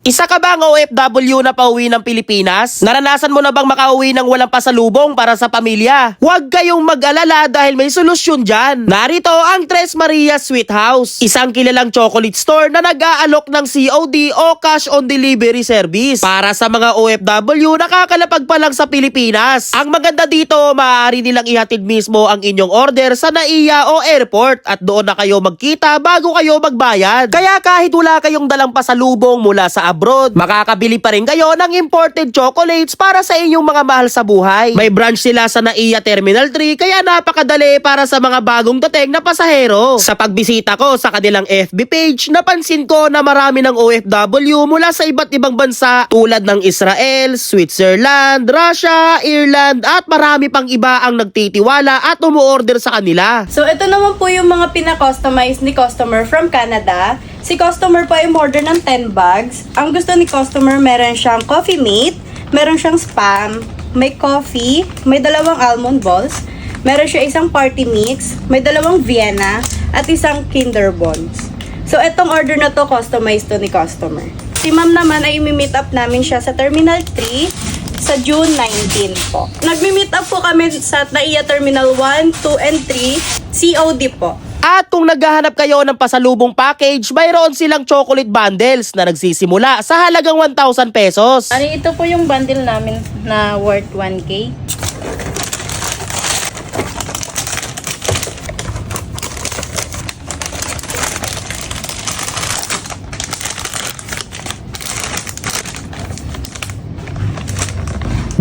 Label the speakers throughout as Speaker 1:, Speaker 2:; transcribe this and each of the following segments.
Speaker 1: Isa ka bang OFW na pauwi ng Pilipinas? Naranasan mo na bang makauwi ng walang pasalubong para sa pamilya? Huwag kayong mag-alala dahil may solusyon dyan. Narito ang Tres Marias Sweet House, isang kilalang chocolate store na nag-aalok ng COD o cash on delivery service para sa mga OFW na kakalapag pa lang sa Pilipinas. Ang maganda dito, maaari nilang ihatid mismo ang inyong order sa NAIA o airport at doon na kayo magkita bago kayo magbayad. Kaya kahit wala kayong dalang pasalubong mula sa abroad, makakabili pa rin kayo ng imported chocolates para sa inyong mga mahal sa buhay. May branch sila sa NAIA Terminal 3 kaya napakadali para sa mga bagong dating na pasahero. Sa pagbisita ko sa kanilang FB page, napansin ko na marami ng OFW mula sa iba't ibang bansa tulad ng Israel, Switzerland, Russia, Ireland at marami pang iba ang nagtitiwala at umuorder sa kanila.
Speaker 2: So, ito naman po yung mga pina-customize ni customer from Canada. Si customer po ay order ng 10 bags. Ang gusto ni customer, meron siyang coffee mate, meron siyang spam, may coffee, may dalawang almond balls, meron siya isang party mix, may dalawang Vienna, at isang Kinder Buns. So, itong order na to, customized to ni customer. Si ma'am naman ay imi-meet up namin siya sa Terminal 3 sa June 19 po. Nagmi-meet up po kami sa NAIA Terminal 1, 2, and 3, COD po.
Speaker 1: At kung naghahanap kayo ng pasalubong package, mayroon silang chocolate bundles na nagsisimula sa halagang 1,000 pesos.
Speaker 2: Ito po yung bundle namin na worth 1K.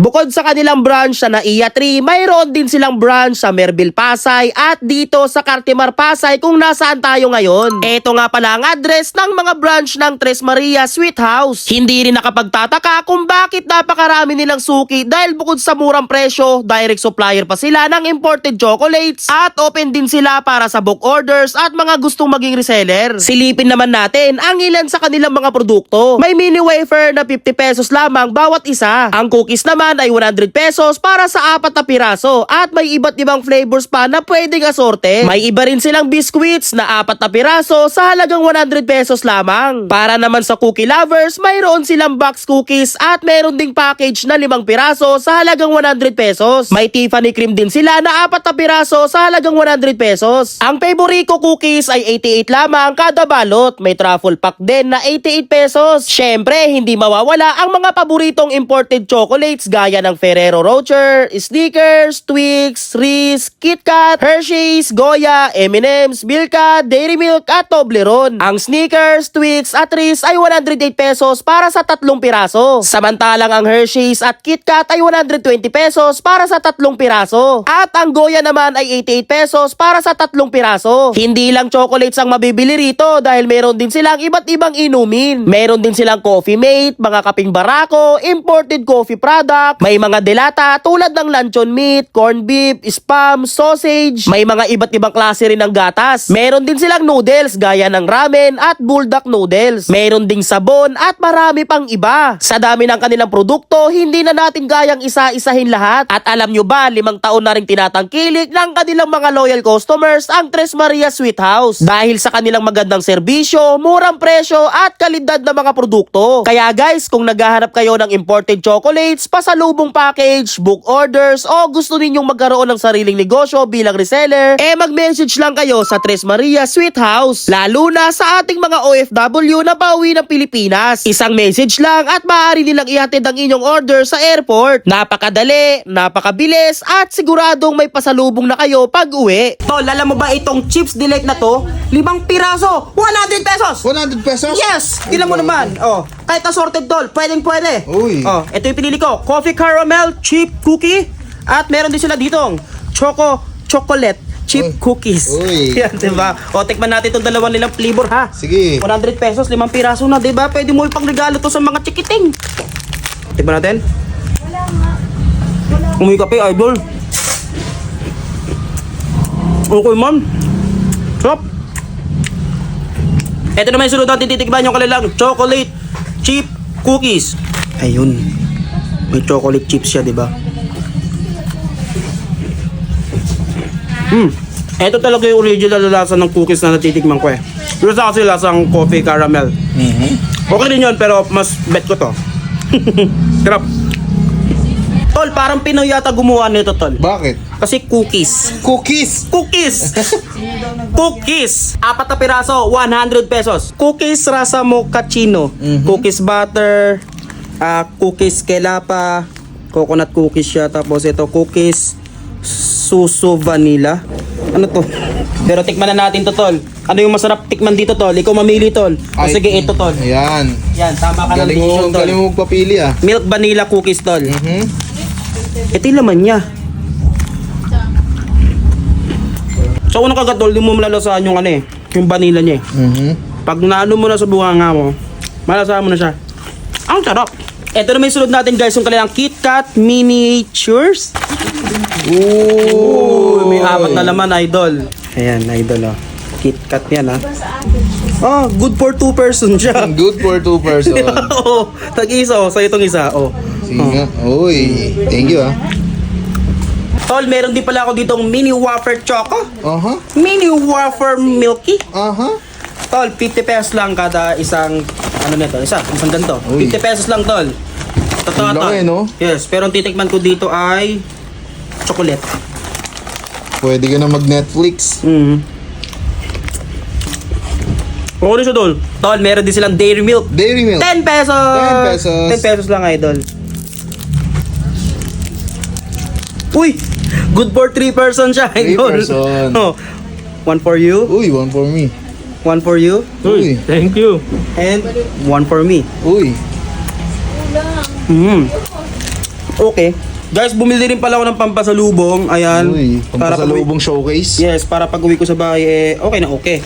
Speaker 1: Bukod sa kanilang branch sa NAIA 3, mayroon din silang branch sa Merville, Pasay at dito sa Cartimar, Pasay kung nasaan tayo ngayon. Ito nga pala ang address ng mga branch ng Tres Marias Sweet House. Hindi rin nakapagtataka kung bakit napakarami nilang suki dahil bukod sa murang presyo, direct supplier pa sila ng imported chocolates at open din sila para sa book orders at mga gustong maging reseller. Silipin naman natin ang ilan sa kanilang mga produkto. May mini wafer na 50 pesos lamang bawat isa. Ang cookies naman ay 100 pesos para sa 4 na piraso at may iba't ibang flavors pa na pwedeng asorte. May iba rin silang biscuits na 4 na piraso sa halagang 100 pesos lamang. Para naman sa cookie lovers, mayroon silang box cookies at meron ding package na 5 piraso sa halagang 100 pesos. May Tiffany cream din sila na 4 na piraso sa halagang 100 pesos. Ang Favorito cookies ay 88 lamang kada balot. May truffle pack din na 88 pesos. Syempre, hindi mawawala ang mga paboritong imported chocolates gaya ng Ferrero Rocher, Snickers, Twix, Reese, KitKat, Hershey's, Goya, M&M's, Milka, Dairy Milk at Toblerone. Ang Snickers, Twix at Reese ay 108 pesos para sa 3 piraso. Samantalang ang Hershey's at KitKat ay 120 pesos para sa 3 piraso. At ang Goya naman ay 88 pesos para sa 3 piraso. Hindi lang chocolates ang mabibili rito dahil meron din silang iba't ibang inumin. Meron din silang Coffee Mate, mga kaping barako, imported coffee product, may mga delata tulad ng luncheon meat, corned beef, spam, sausage, may mga iba't ibang klase rin ng gatas. Meron din silang noodles gaya ng ramen at buldak noodles. Meron ding sabon at marami pang iba. Sa dami ng kanilang produkto, hindi na natin gayang isa-isahin lahat. At alam nyo ba, 5 taon na rin tinatangkilik ng kanilang mga loyal customers ang Tres Marias Sweet House dahil sa kanilang magandang serbisyo, murang presyo at kalidad ng mga produkto. Kaya guys, kung naghahanap kayo ng imported chocolates, pasalubong package, book orders o gusto ninyong magkaroon ng sariling negosyo bilang reseller, mag-message lang kayo sa Tres Marias Sweet House. Lalo na sa ating mga OFW na pauwi ng Pilipinas. Isang message lang at maaari nilang ihatid ang inyong order sa airport. Napakadali, napakabilis at siguradong may pasalubong na kayo pag uwi. Tol, alam mo ba itong Chips Delight na to? 5 piraso, 100 pesos!
Speaker 3: 100 pesos?
Speaker 1: Yes! Tignan mo naman. Oh, kahit assorted tol, pwedeng pwede.
Speaker 3: Uy.
Speaker 1: Oh, ito yung pinili ko. Coffee caramel chip cookie. At meron din sila ditong chocolate chip cookies.
Speaker 3: Uy.
Speaker 1: Yan, diba? O, tikman natin itong dalawang nilang flavor, ha?
Speaker 3: Sige.
Speaker 1: 100 pesos, 5 piraso na, diba? Pwede mo ipang regalo to sa mga chikiting. Tikman natin.
Speaker 2: Wala nga.
Speaker 1: Umuwi kape, idol. Okay, man. Sarap. Ito naman yung sunod natin titikman yung kanilang chocolate chip cookies. Ayun. May chocolate chips siya, diba? Ito talaga yung original na lasa ng cookies na natitikman ko eh. Pero sa kasi lasang coffee caramel.
Speaker 3: Okay din yun, pero mas bet ko to. Sarap.
Speaker 1: Tol, parang Pinoy yata gumawa nito, tol.
Speaker 4: Bakit?
Speaker 1: Kasi cookies.
Speaker 4: Cookies!
Speaker 1: Cookies! Cookies! 4 na piraso, 100 pesos. Cookies rasa mochaccino. Cookies butter, cookies kelapa, coconut cookies siya. Tapos ito, cookies suso vanilla. Ano to? Pero tikman na natin to, tol. Ano yung masarap tikman dito, tol? Ikaw mamili, tol. O
Speaker 4: Ay,
Speaker 1: sige, ito, tol.
Speaker 4: Ayan.
Speaker 1: Yan, tama ka ng decision, tol.
Speaker 4: Galing mo magpapili ah.
Speaker 1: Milk vanilla cookies, tol.
Speaker 4: Mhm.
Speaker 1: Ito yung laman niya. So, unang kagat, tol, di mo malalasaan yung ano eh, yung vanilla niya eh.
Speaker 4: Mhm.
Speaker 1: Pag naano mo na sa bunganga mo, malasahan mo na siya. Ang sarap. Ito na may sunod natin, guys, yung kanilang KitKat Miniatures.
Speaker 4: Ooh,
Speaker 1: May 4 na laman, idol. Ayan, idol, oh. KitKat yan, ha. Ah, good for 2 person siya.
Speaker 4: Good for 2 person.
Speaker 1: Oo, tag-isa, oh. Sa itong isa, oh.
Speaker 4: Sige nga. Uy, thank you ah.
Speaker 1: Tol, meron din pala ako ditong mini wafer choco.
Speaker 4: Aha.
Speaker 1: Mini wafer milky.
Speaker 4: Aha.
Speaker 1: Tol, 50 pesos lang kada isang, ano nito, isang ganito.
Speaker 4: Uy.
Speaker 1: 50 pesos lang, tol. Totoo,
Speaker 4: Ang
Speaker 1: tol.
Speaker 4: laki, no?
Speaker 1: Yes, pero ang titikman ko dito ay chocolate.
Speaker 4: Pwede ka na mag-Netflix.
Speaker 1: Okay siya, tol. Tol, meron din silang dairy milk.
Speaker 4: Dairy Milk.
Speaker 1: 10 pesos!
Speaker 4: 10 pesos.
Speaker 1: 10 pesos lang, idol. Uy! Good for 3 person siya,
Speaker 4: 3
Speaker 1: idol.
Speaker 4: person.
Speaker 1: Oh. 1 for you,
Speaker 4: Uy, 1 for me.
Speaker 1: 1 for you,
Speaker 4: Uy.
Speaker 3: Thank you.
Speaker 1: and 1 for me.
Speaker 4: Uy.
Speaker 1: Okay. Guys, bumili rin pala ako ng pampasalubong. Ayan.
Speaker 4: Uy.
Speaker 1: Para pag-uwi-
Speaker 4: Pampasalubong showcase.
Speaker 1: Yes, para pag uwi ko sa bahay, okay na okay.